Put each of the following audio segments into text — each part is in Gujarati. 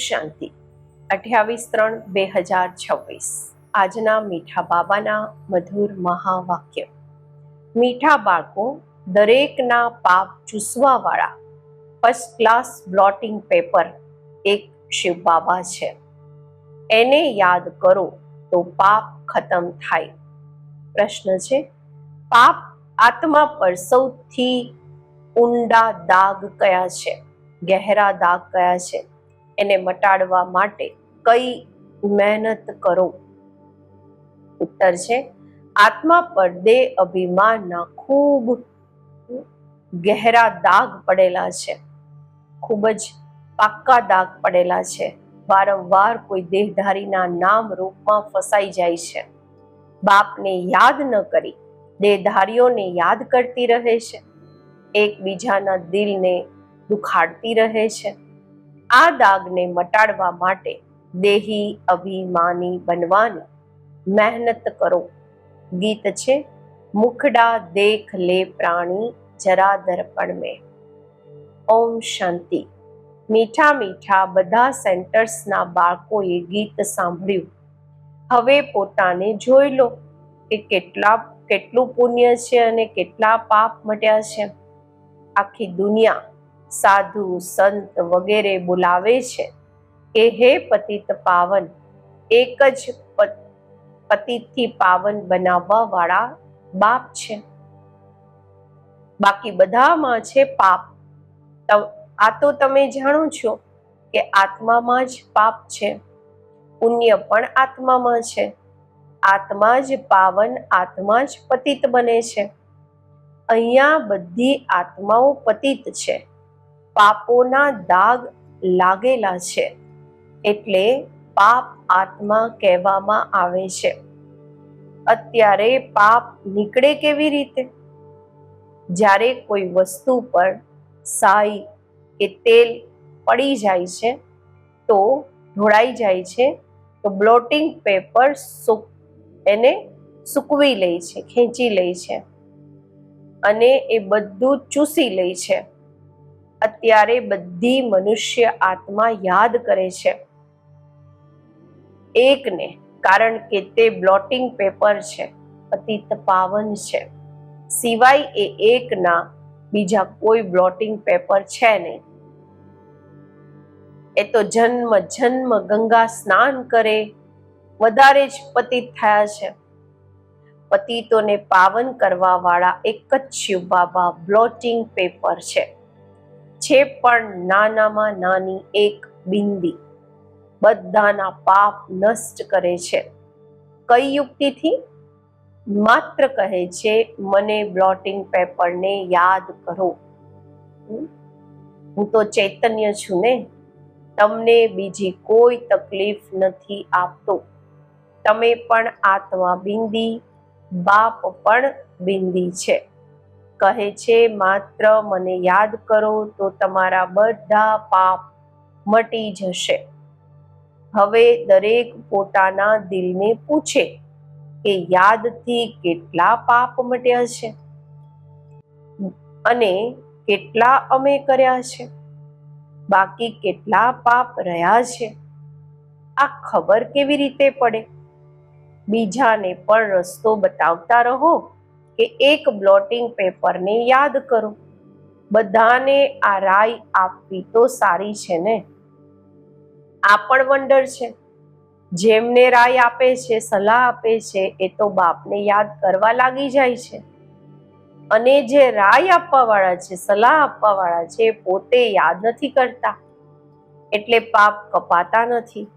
શાંતિ 28/3/2026 આજના મીઠા બાબાના મધુર મહાવાક્ય. મીઠા બાળકો, દરેકના પાપ ચૂસવાવાળા ફર્સ્ટ ક્લાસ બ્લોટિંગ પેપર એક શિવ બાબા છે. એને યાદ કરો તો પાપ ખતમ થાય. પ્રશ્ન છે, પાપ આત્મા પર સૌથી ઊંડા દાગ કયા છે? ગહેરા દાગ કયા છે? એને મટાડવા માટે કઈ મહેનત કરો? ઉત્તર છે, આત્મા પર દેહ અભિમાનના ખૂબ ગહેરા દાગ પડેલા છે. ખૂબ જ પાક્કા દાગ પડેલા છે. વારંવાર કોઈ દેહધારીના નામ રૂપમાં ફસાઈ જાય છે. બાપને યાદ ન કરી દેહધારીઓને યાદ કરતી રહે છે. એકબીજાના દિલને દુખાડતી રહે છે. આ દાગને મટાડવા માટે દેહી અભિમાની બનવાની મહેનત કરો. ગીત છે, મુખડા દેખ લે પ્રાણી જરા દર્પણ મેં. ઓમ શાંતિ. મીઠા મીઠા બધા સેન્ટર્સના બાળકોએ ગીત સાંભળ્યું. હવે પોતાને જોઈ લો કે કેટલું પુણ્ય છે અને કેટલા પાપ મટ્યા છે. આખી દુનિયા સાધુ સંત વગેરે બોલાવે છે કે હે પતિત પાવન, એક જ પતિતથી પાવન બનાવવા વાળા બાપ છે. બાકી બધામાં છે પાપ. આ તો તમે જાણો છો કે આત્મામાં જ પાપ છે. પુણ્ય પણ આત્મામાં છે. આત્મા જ પાવન, આત્મા જ પતિત બને છે. અહીંયા બધી આત્માઓ પતિત છે. પાપોના દાગ લાગેલા છે એટલે પાપ આત્મા કહેવામાં આવે છે. અત્યારે પાપ નીકળે કેવી રીતે? જ્યારે કોઈ વસ્તુ પર સાઈ કે તેલ પડી જાય છે, તો ઢોળાઈ જાય છે, તો બ્લોટિંગ પેપર એને સૂકવી લે છે, ખેંચી લે છે અને એ બધું ચૂસી લે છે. અત્યારે બધી મનુષ્ય આત્મા યાદ કરે છે એકને, કારણ કે તે બ્લોટિંગ પેપર છે, પતિત પાવન છે. સિવાય એ એકના બીજા કોઈ બ્લોટિંગ પેપર છે નહીં. એ તો જન્મ જન્મ ગંગા સ્નાન કરે વધારે જ પતિત થયા છે. પતિતોને પાવન કરવા વાળા એક જ શિવ બાબા બ્લોટિંગ પેપર છે પણ નાનામાં નાની એક બિંદી બધાના પાપ નષ્ટ કરે છે. કઈ યુક્તિથી? માત્ર કહે છે, મને બ્લોટિંગ પેપરને યાદ કરો. હું તો ચૈતન્ય છું ને, તમને બીજી કોઈ તકલીફ નથી આપતો. તમે પણ આત્મા બિંદી, બાપ પણ બિંદી છે. કહે છે, માત્ર મને યાદ કરો તો તમારા બધા પાપ મટી જશે. હવે દરેક પોતાના દિલને પૂછે કે યાદથી કેટલા પાપ મટ્યા છે અને કેટલા અમે કર્યા છે, બાકી કેટલા પાપ રહ્યા છે. આ ખબર કેવી રીતે પડે? બીજાને પણ રસ્તો બતાવતા રહો કે એક બ્લોટિંગ પેપરને યાદ કરો. બધાને આ રાય આપવી તો સારી છે ને. આ પણ વંડર છે. જેમને રાય આપે છે, સલાહ આપે છે, એ તો બાપને યાદ કરવા લાગી જાય છે. અને જે રાય આપવા વાળા છે, સલાહ આપવા વાળા છે, પોતે યાદ નથી કરતા એટલે પાપ કપાતા નથી.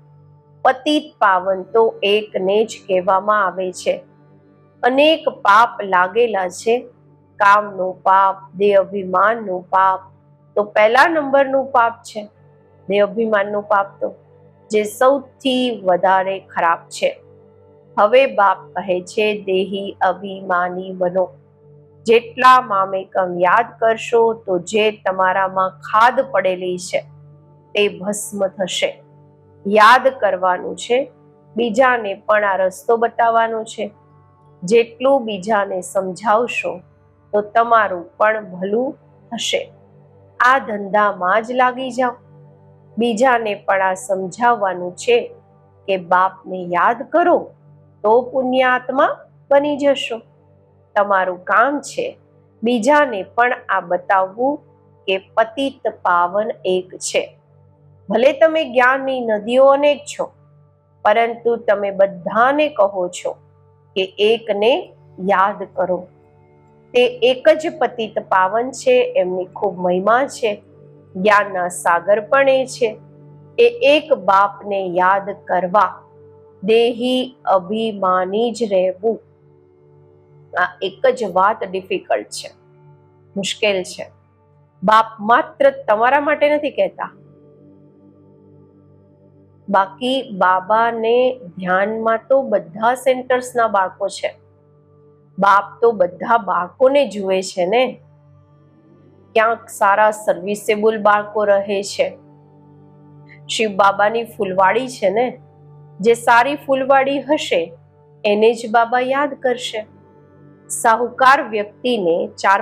પતિત પાવન તો એકને જ કહેવામાં આવે છે. અનેક પાપ લાગેલા છે. કામનું પાપ, દેહ અભિમાનનું પાપ તો પહેલા નંબરનું પાપ છે. દેહ અભિમાનનું પાપ તો જે સૌથી વધારે ખરાબ છે. હવે બાપ કહે છે, દેહી અભિમાની બનો. જેટલા મામેકમ યાદ કરશો તો જે તમારામાં ખાદ પડેલી છે તે ભસ્મ થશે. યાદ કરવાનું છે, બીજાને પણ આ રસ્તો બતાવવાનો છે. જેટલું બીજાને સમજાવશો તો તમારું પણ ભલું થશે. આ ધંધામાં જ લાગી જાઓ. બીજાને પણ આ સમજાવવાનું છે કે બાપને યાદ કરો તો પુણ્યાત્મા બની જશો. તમારું કામ છે બીજાને પણ આ બતાવવું કે પતિત પાવન એક છે. ભલે તમે જ્ઞાનની નદીઓ અનેક છો, પરંતુ તમે બધાને કહો છો કે એકને યાદ કરો. તે એક જ પતિત પાવન છે. એમની ખૂબ મહિમા છે. જ્ઞાનના સાગર પણ એ છે. એ એક બાપને યાદ કરવા, દેહી અભિમાની જ રહેવું. આ એક જ વાત ડિફિકલ્ટ છે, મુશ્કેલ છે. બાપ માત્ર તમારા માટે નથી કહેતા. બાકી બાબાને ધ્યાનમાં તો બધા સેન્ટર્સના બાળકો છે. બાપ તો બધા બાળકોને જુએ છે ને. ક્યાંક સારા સર્વિસેબલ બાળકો રહે છે. શિવ બાબાની ફૂલવાડી છે ને. જે સારી ફૂલવાડી હશે એને જ બાબા યાદ કરશે. સાહુકાર વ્યક્તિને ચાર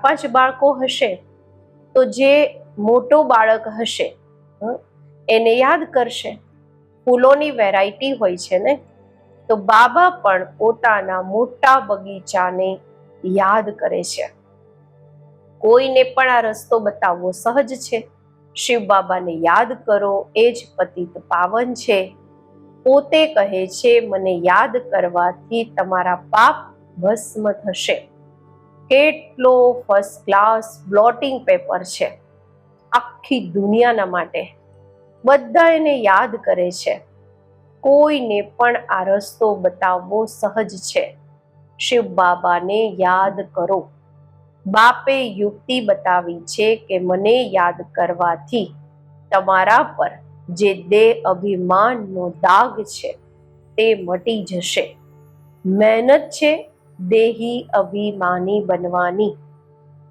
પાંચ બાળકો હશે તો જે મોટો બાળક હશે એને યાદ કરશે. ફૂલોની વેરાયટી હોય છે ને, તો બાબા પણ પોતાના મોટા બગીચાને યાદ કરે છે. કોઈને પણ આ રસ્તો બતાવવો સહજ છે. શિવ બાબાને યાદ કરો, એ જ પતિત પાવન છે. પોતે કહે છે મને યાદ કરવાથી તમારા પાપ ભસ્મ થશે. કેટલો ફર્સ્ટ ક્લાસ બ્લોટિંગ પેપર છે આખી દુનિયાના માટે. બધા એને યાદ કરે છે. કોઈને પણ આ રસ્તો બતાવવો સહજ છે. શિવ બાબાને યાદ કરો. બાપે યુક્તિ બતાવી છે કે મને યાદ કરવાથી તમારા પર જે દેહ અભિમાનનો દાગ છે તે મટી જશે. મહેનત છે દેહી અભિમાની બનવાની.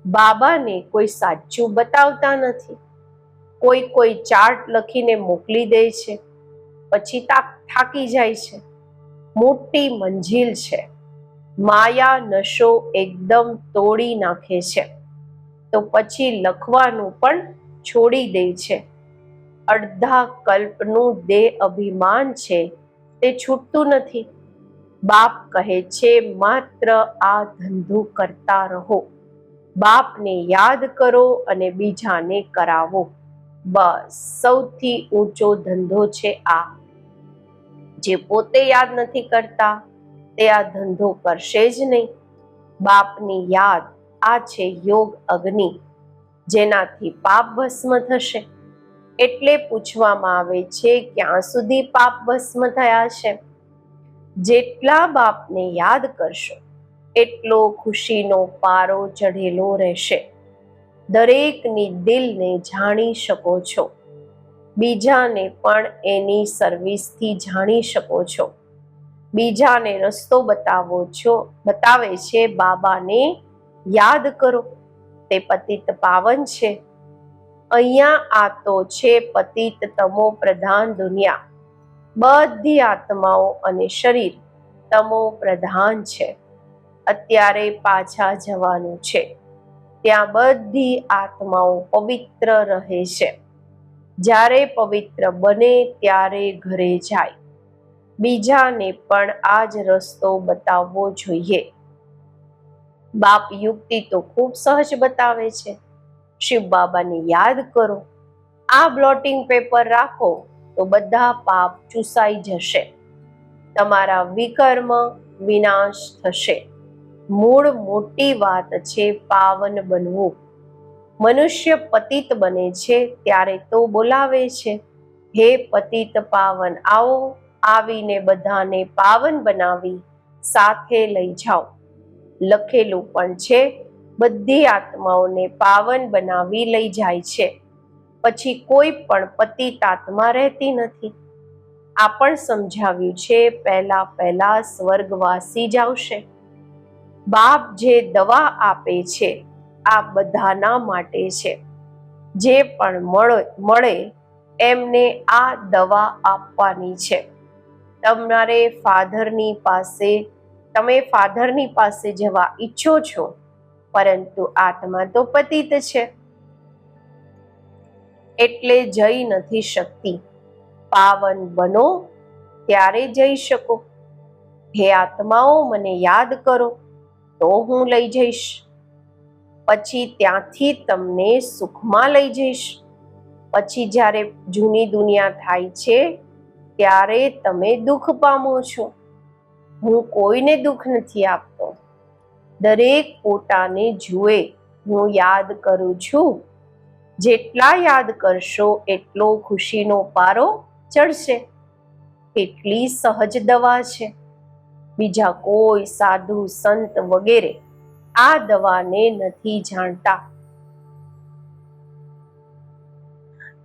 બાબાને કોઈ સાચું બતાવતા નથી. કોઈ ચાર્ટ લખીને મોકલી દે છે, પછી થાકી જાય છે. મોટી મંજિલ છે. માયા નશો એકદમ તોડી નાખે છે, તો પછી લખવાનું પણ છોડી દે છે. અડધા કલ્પનું દેહ અભિમાન છે તે છૂટતું નથી. બાપ કહે છે માત્ર આ ધંધો કરતા રહો. બાપને યાદ કરો અને બીજાને કરાવો. બસ સૌથી ઊંચો ધંધો છે આ. જે પોતે યાદ નથી કરતા તે આ ધંધો કરશે જ નહીં. બાપની યાદ આ છે યોગ અગ્નિ, જેનાથી પાપ ભસ્મ થશે. એટલે પૂછવામાં આવે છે ક્યાં સુધી પાપ ભસ્મ થયા છે. જેટલા બાપને યાદ કરશો એટલો ખુશીનો પારો ચઢેલો રહેશે. દરેકની દિલને જાણી શકો છો. બીજાને પણ એની સર્વિસથી જાણી શકો છો. બીજાને રસ્તો બતાવે છે બાબાને યાદ કરો. તે પતિત પાવન છે. અહીંયા આ તો છે પતિત તમો પ્રધાન દુનિયા. બધી આત્માઓ અને શરીર તમો પ્રધાન છે. અત્યારે પાછા જવાનું છે. ત્યાં બધી આત્માઓ પવિત્ર રહે છે. જ્યારે પવિત્ર બને ત્યારે ઘરે જાય. બીજાને પણ આ જ રસ્તો બતાવવો જોઈએ. બાપ યુક્તિ તો ખૂબ સહજ બતાવે છે. શિવ બાબાને યાદ કરો. આ બ્લોટિંગ પેપર રાખો તો બધા પાપ ચૂસાઈ જશે. તમારા વિકર્મ વિનાશ થશે. મૂળ મોટી વાત છે પાવન બનવું. મનુષ્ય પતિત બને છે ત્યારે તો બોલાવે છે હે પતિત પાવન આવો. આવીને બધાને પાવન બનાવી સાથે લઈ જાઓ. લખેલું પણ છે બધી આત્માઓને પાવન બનાવી લઈ જાય છે. પછી કોઈ પણ પતિત આત્મા રહેતી નથી. આ પણ સમજાવ્યું છે પહેલા સ્વર્ગવાસી જ આવશે. બાપ જે દવા આપે છે આ બધાના માટે છે. જે પણ મળે એમને આ દવા આપવાની છે. તમે ફાધરની પાસે જવા ઈચ્છો છો, પરંતુ આત્મા તો પતિત છે. એટલે જઈ નથી શકતી. પાવન બનો ત્યારે જઈ શકો. હે આત્માઓ, મને યાદ કરો તો હું લઈ જઈશ. પછી ત્યાંથી તમને સુખમાં લઈ જઈશ. પછી જ્યારે જૂની દુનિયા થાય છે ત્યારે તમે દુઃખ પામો છો. હું કોઈને દુઃખ નથી આપતો. દરેક પોતાને જુએ હું યાદ કરું છું. જેટલા યાદ કરશો એટલો ખુશીનો પારો ચડશે. કેટલી સહજ દવા છે. બીજા કોઈ સાધુ સંત વગેરે આ દવાને નથી જાણતા.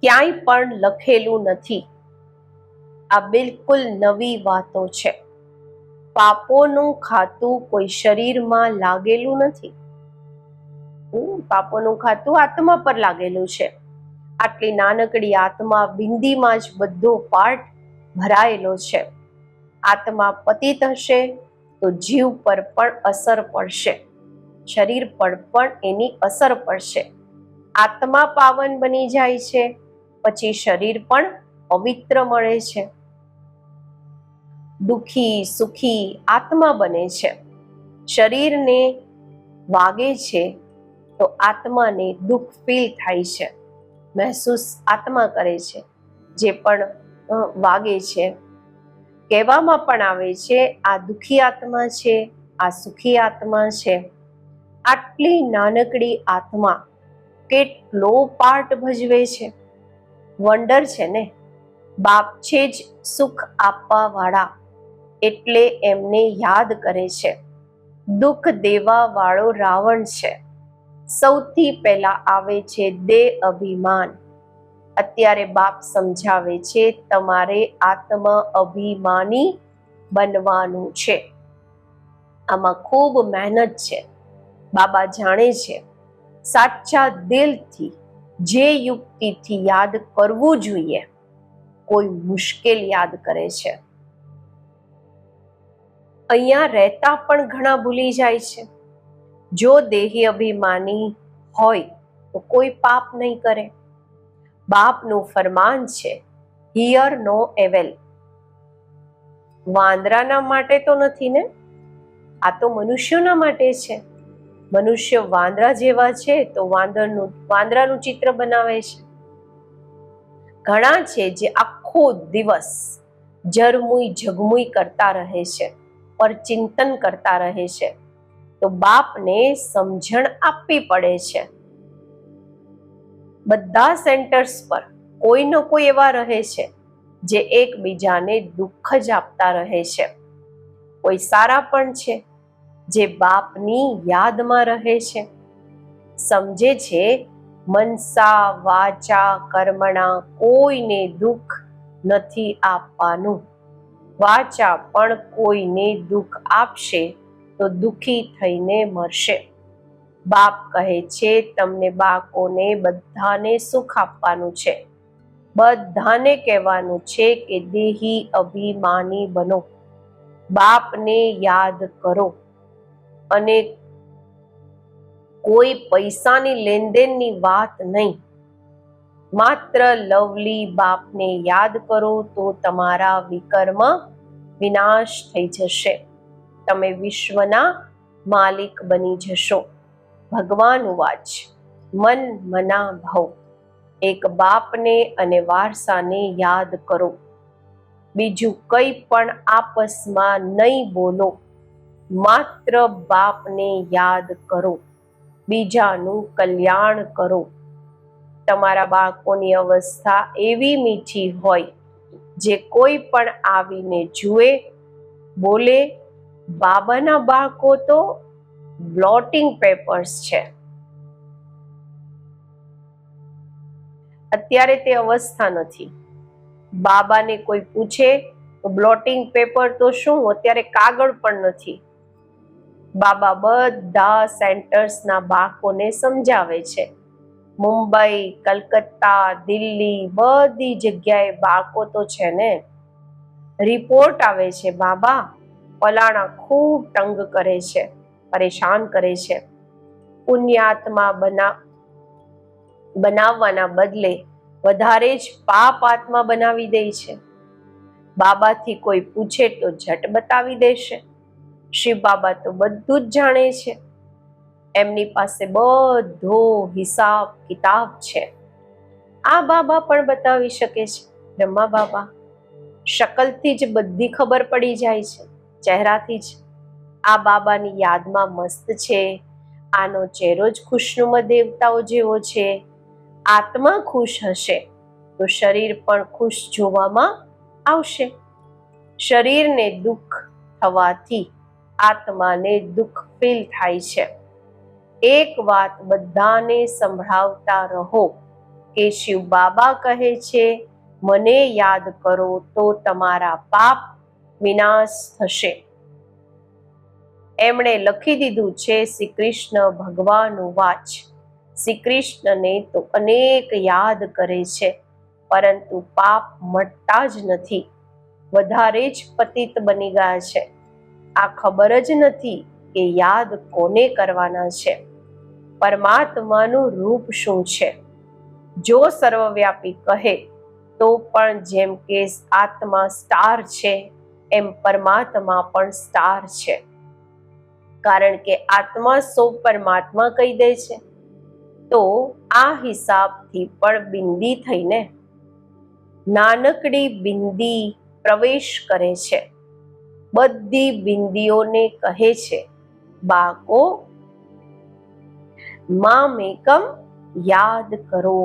ક્યાંય પણ લખેલું નથી. આ બિલકુલ નવી વાતો છે. પાપોનું ખાતું કોઈ શરીરમાં લાગેલું નથી. પાપોનું ખાતું આત્મા પર લાગેલું છે. આટલી નાનકડી આત્મા બિંદીમાં જ બધો પાઠ ભરાયેલો છે. આત્મા પતિત હશે તો જીવ પર પણ અસર પડશે, શરીર પર પણ એની અસર પડશે. આત્મા પાવન બની જાય છે પછી શરીર પણ પવિત્ર મળે છે. દુખી સુખી આત્મા બને છે. શરીરને વાગે છે તો આત્માને દુઃખ ફીલ થાય છે, મહેસૂસ આત્મા કરે છે. જે પણ વાગે છે કહેવામાં પણ આવે છે આ દુખી આત્મા છે, આ સુખી આત્મા છે. આટલી નાનકડી આત્મા કેટલો પાર્ટ ભજવે છે. વંડર છે ને. બાપ છે જ સુખ આપવા વાળા, એટલે એમને યાદ કરે છે. દુઃખ દેવા વાળો રાવણ છે. સૌથી પહેલા આવે છે દેહ અભિમાન. અત્યારે બાપ સમજાવે છે તમારે આત્મ અભિમાની બનવાનું છે. આમાં ખૂબ મહેનત છે. બાબા જાણે છે. સાચા દિલથી જે યુક્તિથી યાદ કરવું જોઈએ કોઈ મુશ્કેલ યાદ કરે છે. અહીંયા રહેતા પણ ઘણા ભૂલી જાય છે. જો દેહી અભિમાની હોય તો કોઈ પાપ નહીં કરે. બાપનું ફરમાન છે હિયર નો એવેલ. વાંદરાના માટે તો નથી ને, આ તો મનુષ્યોના માટે છે. મનુષ્ય વાંદરા જેવા છે તો વાંદરાનું ચિત્ર બનાવે છે. ઘણા છે જે આખો દિવસ જરમુઈ ઝગમુઈ કરતા રહે છે, પર ચિંતન કરતા રહે છે. તો બાપને સમજણ આપવી પડે છે. બધા સેન્ટર્સ પર કોઈ ન કોઈ એવા રહે છે જે એકબીજાને દુઃખ જ આપતા રહે છે. કોઈ સારા પણ છે જે બાપની યાદમાં રહે છે. સમજે છે મનસા વાચા કર્મણા કોઈને દુઃખ નથી આપવાનું. વાચા પણ કોઈને દુઃખ આપશે તો દુઃખી થઈને મરશે. બાપ કહે છે તમને બાળકોને બધાને સુખ આપવાનું છે. બધાને કહેવાનું છે કે દેહી અભિમાની બનો. બાપને યાદ કરો. અને કોઈ પૈસાની લેનદેનની વાત નહીં. માત્ર લવલી બાપને યાદ કરો તો તમારા વિકર્મ વિનાશ થઈ જશે. તમે વિશ્વના માલિક બની જશો. ભગવાન વાચ મન મના ભવ. એક બાપને અને વારસાને યાદ કરો. બીજું કંઈ પણ આપસમાં નહીં બોલો. માત્ર બાપને યાદ કરો. બીજાનું કલ્યાણ કરો. તમારા બાળકોની અવસ્થા એવી મીઠી હોય જે કોઈ પણ આવીને જુએ બોલે બાબાના બાળકો તો બ્લોટિંગ પેપર્સ છે. અત્યારે તે અવસ્થા નથી. બાબાને કોઈ પૂછે તો બ્લોટિંગ પેપર તો શું, અત્યારે કાગળ પણ નથી. બાબા બધા સેન્ટર્સના બાળકોને સમજાવે છે. મુંબઈ, કલકત્તા, દિલ્હી બધી જગ્યાએ બાળકો તો છે ને. રિપોર્ટ આવે છે બાબા ફલાણા ખૂબ તંગ કરે છે, પરેશાન કરે છે. પુણ્યાત્મા બનાવવાના બદલે વધારે જ પાપ આત્મા બનાવી દે છે. બાબાથી કોઈ પૂછે તો ઝટ બતાવી દેશે. શિવ બાબા તો બધું જ જાણે છે. એમની પાસે બધો હિસાબ કિતાબ છે. આ બાબા પણ બતાવી શકે છે. બ્રહ્મા બાબા શકલથી જ બધી ખબર પડી જાય છે, ચહેરાથી જ. આ બાબાની યાદમાં મસ્ત છે, આનો ચહેરો જ ખુશનુમા દેવતાઓ જેવો છે. આત્મા ખુશ હશે તો શરીર પણ ખુશ જોવામાં આવશે. શરીરને દુઃખ થવાથી આત્માને દુઃખ ફીલ થાય છે. એક વાત બધાને સંભળાવતા રહો કે શિવ બાબા કહે છે, મને યાદ કરો તો તમારા પાપ વિનાશ થશે. એમણે લખી દીધું છે શ્રી કૃષ્ણ ભગવાનનું વાચ. શ્રી કૃષ્ણને તો અનેક યાદ કરે છે, પરંતુ પાપ મટતા જ નથી, વધારે જ પતિત બની ગયા છે. આ ખબર જ નથી કે યાદ કોને કરવાના છે, પરમાત્માનું રૂપ શું છે. જો સર્વવ્યાપી કહે તો પણ જેમ કે આત્મા સ્ટાર છે, એમ પરમાત્મા પણ સ્ટાર છે. કારણ કે આત્મા સો પરમાત્મા કહી દે છે, તો આ હિસાબથી પણ બિંદી થઈને નાનકડી બિંદી પ્રવેશ કરે છે. બધી બિંદીઓને કહે છે, બાકો મામેકમ યાદ કરો.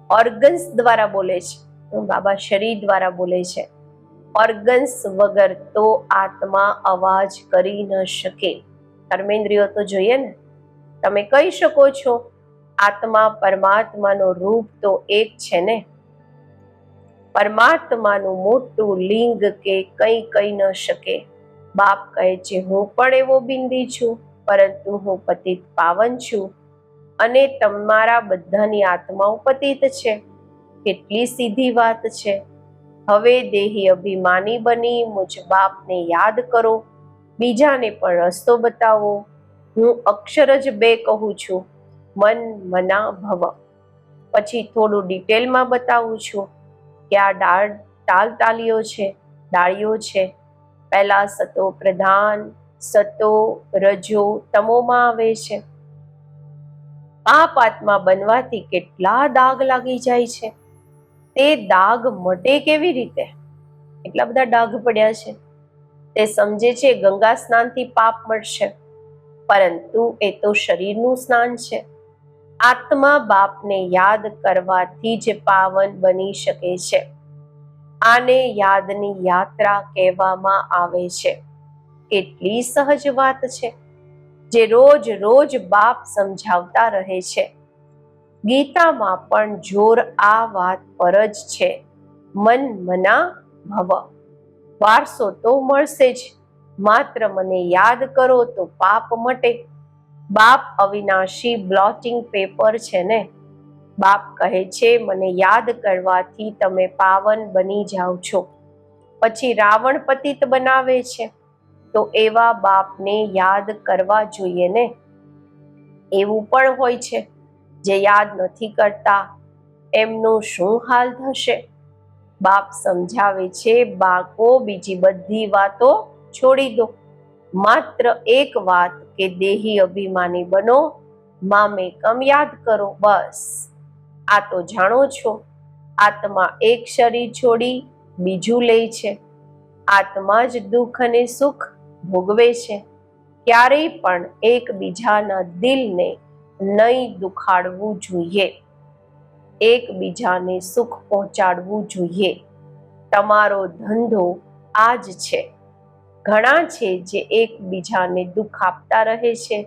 ઓર્ગન્સ દ્વારા બોલે છે, બાબા શરીર દ્વારા બોલે છે. ઓર્ગન્સ વગર તો આત્મા અવાજ કરી ન શકે. કર્મેન્દ્રિયો તો જોઈએ ને. તમે કહી શકો છો આત્મા પરમાત્માનો રૂપ તો એક છે ને. પરમાત્માનું મોટું લિંગ કે કંઈ કહી ન શકે. બાપ કહે છે, હું પણ એવો બિંદી છું, પરંતુ હું પતિત પાવન છું અને તમારા બધાની આત્માઓ પતિત છે. કેટલી સીધી વાત છે. હવે દેહી અભિમાની બની મુજ બાપને યાદ કરો, બીજાને પણ રસ્તો બતાવો. હું અક્ષર જ બે કહું છું, મન મના ભવ. પછી થોડું ડિટેલમાં બતાવું છું કે આ ટાલટાલીઓ છે, ડાળીઓ છે. પહેલા સતો પ્રધાન, સતો રજો તમોમાં આવે છે. પાપ આત્મા બનવાથી કેટલા દાગ લાગી જાય છે. તે દાગ મટે કેવી રીતે? એટલા બધા ડાઘ પડ્યા છે. તે સમજે છે ગંગા સ્નાનથી પાપ મળશે, પરંતુ એ તો શરીરનું સ્નાન છે. આત્મા બાપને યાદ કરવાથી જ પાવન બની શકે છે. આને યાદની યાત્રા કહેવામાં આવે છે. કેટલી સહજ વાત છે, જે રોજ રોજ બાપ સમજાવતા રહે છે. ગીતામાં પણ જોર આ વાત પર જ છે, મન મના ભવ. વારસો તો મળશે જ, માત્ર મને યાદ કરો તો પાપ મટે. બાપ અવિનાશી બ્લોટિંગ પેપર છે ને. બાપ કહે છે, મને યાદ કરવાથી તમે પાવન બની જાઓ છો. પછી રાવણ પતિત બનાવે છે, તો એવા બાપને યાદ કરવા જોઈએ ને. એવું પણ હોય છે જે યાદ નથી કરતા, એમનું શું હાલ થશે? બાપ સમજાવે છે, બાળકો બીજી બધી વાતો છોડી દો, માત્ર એક વાત કે દેહી અભિમાની બનો, મામેકમ યાદ કરો, બસ. આ તો જાણો છો, આત્મા એક શરીર છોડી બીજું લે છે. આત્મા જ દુઃખ અને સુખ ભોગવે છે. ક્યારેય પણ એકબીજાના દિલને નહીં દુખાડવું જોઈએ, એકબીજાને સુખ પહોંચાડવું જોઈએ. તમારો ધંધો આ જ છે. ઘણા છે જે એકબીજાને દુઃખ આપતા રહે છે,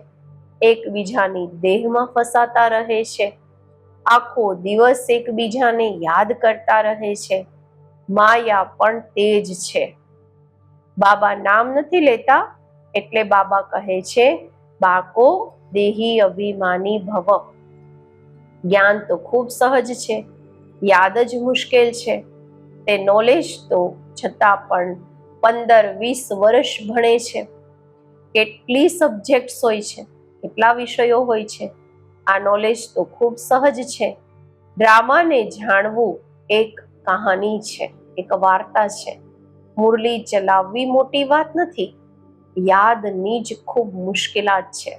એકબીજાની દેહમાં ફસાતા રહે છે, આખો દિવસ એકબીજાને યાદ કરતા રહે છે. માયા પણ તે જ છે. બાબા નામ નથી લેતા, એટલે બાબા કહે છે, બાકો દેહી અભિમાની ભવ. જ્ઞાન તો ખૂબ સહજ છે, યાદ જ મુશ્કેલ છે. તે નોલેજ તો છતાં પણ 15-20 વર્ષ ભણે છે. કેટલી સબ્જેક્ટ્સ હોય છે, કેટલા વિષયો હોય છે. આ નોલેજ તો ખૂબ સહજ છે. ડ્રામાને જાણવું એક કહાની છે, એક વાર્તા છે. મુરલી ચલાવવી મોટી વાત નથી, યાદની જ ખૂબ મુશ્કેલાત છે.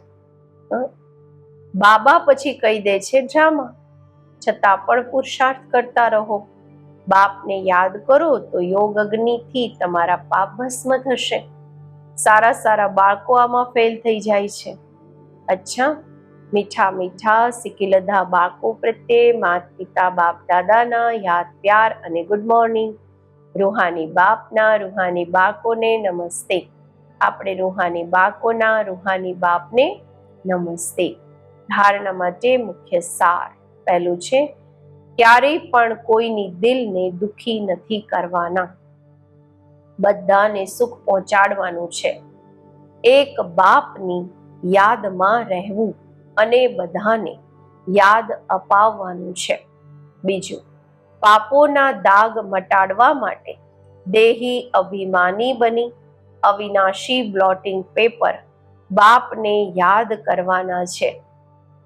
બાબા પછી કહી દે છે ડ્રામા, છતાં પણ પુરુષાર્થ કરતા રહો. બાપને યાદ કરો તો યોગ અગ્નિથી તમારા પાપ ભસ્મ થશે. સારા સારા બાળકો આમાં ફેલ થઈ જાય છે. અચ્છા, મીઠા મીઠા સિકીલધા બાળકો પ્રત્યે માતા પિતા બાપ દાદાના યાદ પ્યાર અને ગુડ મોર્નિંગ. રૂહાની બાપના રૂહાની બાળકોને નમસ્તે. આપણે રૂહાની બાળકોના રૂહાની બાપને નમસ્તે. ધારણા માટે મુખ્ય સાર. પહેલું છે, ક્યારેય પણ કોઈની દિલને દુખી નથી કરવાના, બધાને સુખ પહોંચાડવાનું છે. એક બાપની યાદમાં રહેવું અને બધાને યાદ અપાવવાનું છે. બીજું, પાપોના દાગ મટાડવા માટે દેહી અભિમાની બની અવિનાશી બ્લોટિંગ પેપર બાપને યાદ કરવાના છે.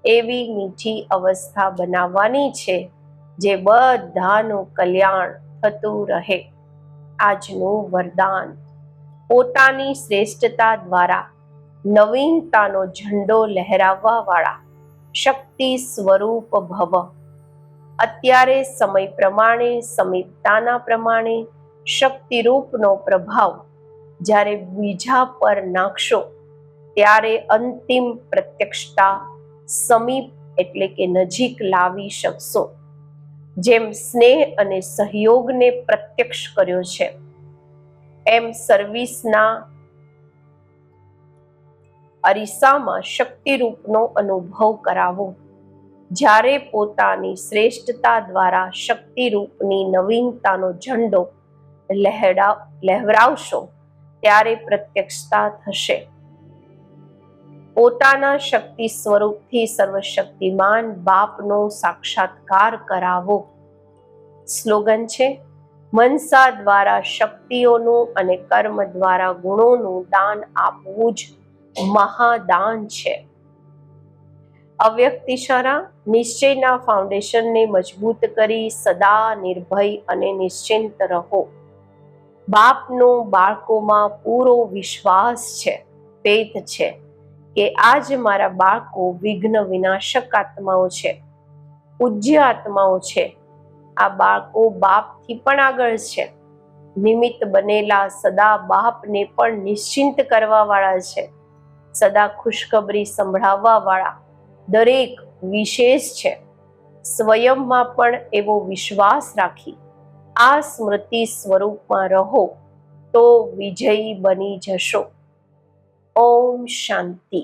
એવી મીઠી અવસ્થા બનાવવાની છે જે બધાનું કલ્યાણ થતું રહે. આજનું વરદાન. પોતાની શ્રેષ્ઠતા દ્વારા નવીનતાનો ઝંડો લહેરાવવા વાળા શક્તિ સ્વરૂપ ભવ. અત્યારે સમય પ્રમાણે સમીપતાના પ્રમાણે શક્તિરૂપનો પ્રભાવ જ્યારે બીજા પર નાખશો ત્યારે અંતિમ પ્રત્યક્ષતા સમીપ એટલે કે નજીક લાવી શકશો. જેમ સ્નેહ અને સહયોગને પ્રત્યક્ષ કર્યો છે, એમ સર્વિસના અરીસામાં શક્તિરૂપનો અનુભવ કરાવો. જ્યારે પોતાની શ્રેષ્ઠતા દ્વારા શક્તિરૂપની નવીનતાનો ઝંડો લહેરાવશો ત્યારે પ્રત્યક્ષતા થશે. પોતાના શક્તિ સ્વરૂપથી સર્વશક્તિમાન બાપનો સાક્ષાત્કાર કરાવો. સ્લોગન છે, મનસા દ્વારા શક્તિઓનું અને કર્મ દ્વારા ગુણોનું દાન આપવું જ મહાદાન છે. અવ્યક્ત ઇશારા. નિશ્ચયના ફાઉન્ડેશનને મજબૂત કરી સદા નિર્ભય અને નિશ્ચિંત રહો. બાપનો બાળકોમાં પૂરો વિશ્વાસ છે, ફેથ છે કે આજ મારા બાળકો વિઘ્ન વિનાશક આત્માઓ છે, પૂજ્ય આત્માઓ છે. આ બાળકો બાપથી પણ આગળ છે. નિમિત્ત બનેલા સદા બાપને પણ નિશ્ચિંત કરવા વાળા છે. સદા ખુશખબરી સંભળાવવા વાળા દરેક વિશેષ છે. સ્વયંમાં પણ એવો વિશ્વાસ રાખી આ સ્મૃતિ સ્વરૂપમાં રહો તો વિજયી બની જશો. ઓમ શાંતિ.